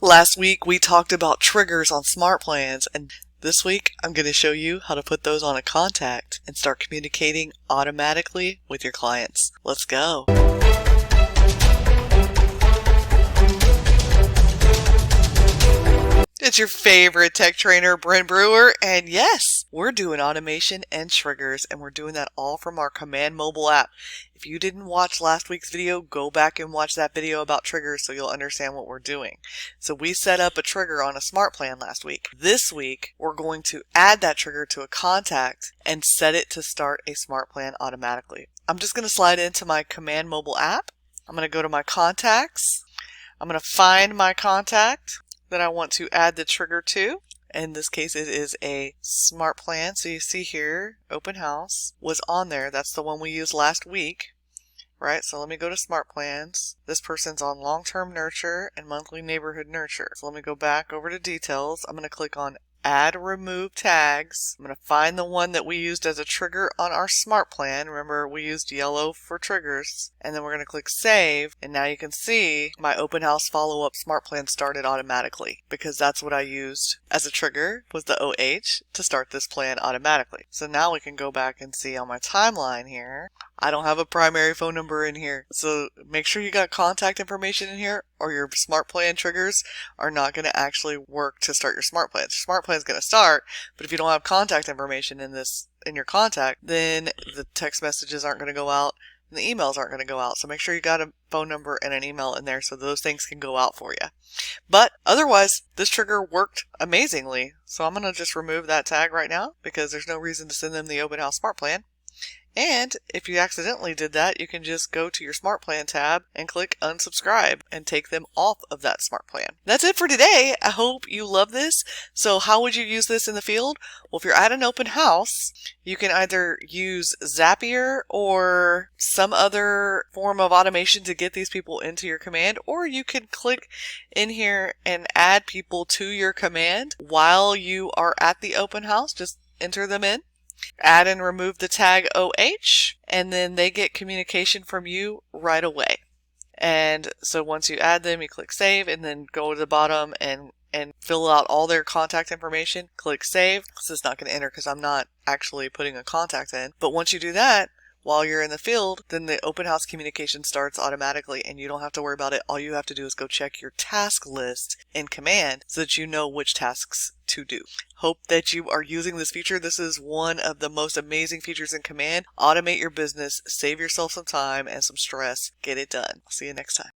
Last week we talked about triggers on smart plans, and this week I'm going to show you how to put those on a contact and start communicating automatically with your clients. Let's go. It's your favorite tech trainer, Bren Brewer, and yes, we're doing automation and triggers, and we're doing that all from our Command mobile app. If you didn't watch last week's video, go back and watch that video about triggers so you'll understand what we're doing. So we set up a trigger on a smart plan last week. This week, we're going to add that trigger to a contact and set it to start a smart plan automatically. I'm just going to slide into my Command mobile app. I'm going to go to my contacts. I'm going to find my contact that I want to add the trigger to. In this case, it is a smart plan. So you see here, open house was on there. That's the one we used last week, right? So let me go to smart plans. This person's on long-term nurture and monthly neighborhood nurture. So let me go back over to details. I'm going to click on add remove tags. I'm going to find the one that we used as a trigger on our smart plan. Remember, we used yellow for triggers. And then we're going to click save. And now you can see my open house follow-up smart plan started automatically, because that's what I used as a trigger, was the OH, to start this plan automatically. So now we can go back and see on my timeline here, I don't have a primary phone number in here. So make sure you got contact information in here, or your smart plan triggers are not going to actually work to start your smart plan. Your smart plan is going to start, but if you don't have contact information in your contact, then the text messages aren't going to go out and the emails aren't going to go out. So make sure you got a phone number and an email in there so those things can go out for you. But otherwise, this trigger worked amazingly. So I'm going to just remove that tag right now because there's no reason to send them the open house smart plan. And if you accidentally did that, you can just go to your smart plan tab and click unsubscribe and take them off of that smart plan. That's it for today. I hope you love this. So how would you use this in the field? Well, if you're at an open house, you can either use Zapier or some other form of automation to get these people into your command, or you can click in here and add people to your command while you are at the open house. Just enter them in. Add and remove the tag OH, and then they get communication from you right away. And so once you add them, you click save, and then go to the bottom and fill out all their contact information. Click save. This is not going to enter because I'm not actually putting a contact in. But once you do that, while you're in the field, then the open house communication starts automatically and you don't have to worry about it. All you have to do is go check your task list in Command so that you know which tasks to do. Hope that you are using this feature. This is one of the most amazing features in Command. Automate your business, save yourself some time and some stress. Get it done. I'll see you next time.